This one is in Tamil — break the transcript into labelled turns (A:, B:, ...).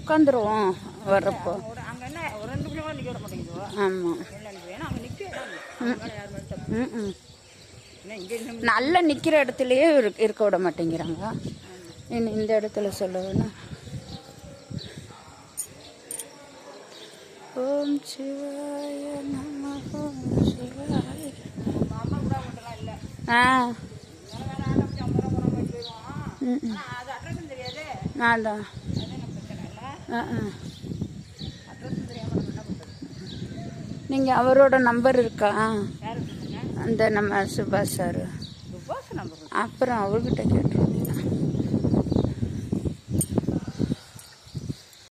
A: உட்காந்துருவோம் வர்றப்போ.
B: அங்கே என்ன ஒரு 2 மணி நேரம் நிற்க விட மாட்டேங்குது.
A: ஆமாம்.
B: ஏன்னா அங்கே நிற்க
A: நல்லா நிற்கிற இடத்துலையே இருக்க விட மாட்டேங்கிறாங்க. இன்னும் இந்த இடத்துல சொல்லுவேன்னா ஓம் சிவாய நம ஓம் சிவாய. ஆ அதான். நீங்கள் அவரோட நம்பர் இருக்கா? அந்த நம்ம சுபாஷ் சார். அப்புறம் அவர்கிட்ட கேட்டுருவோம்.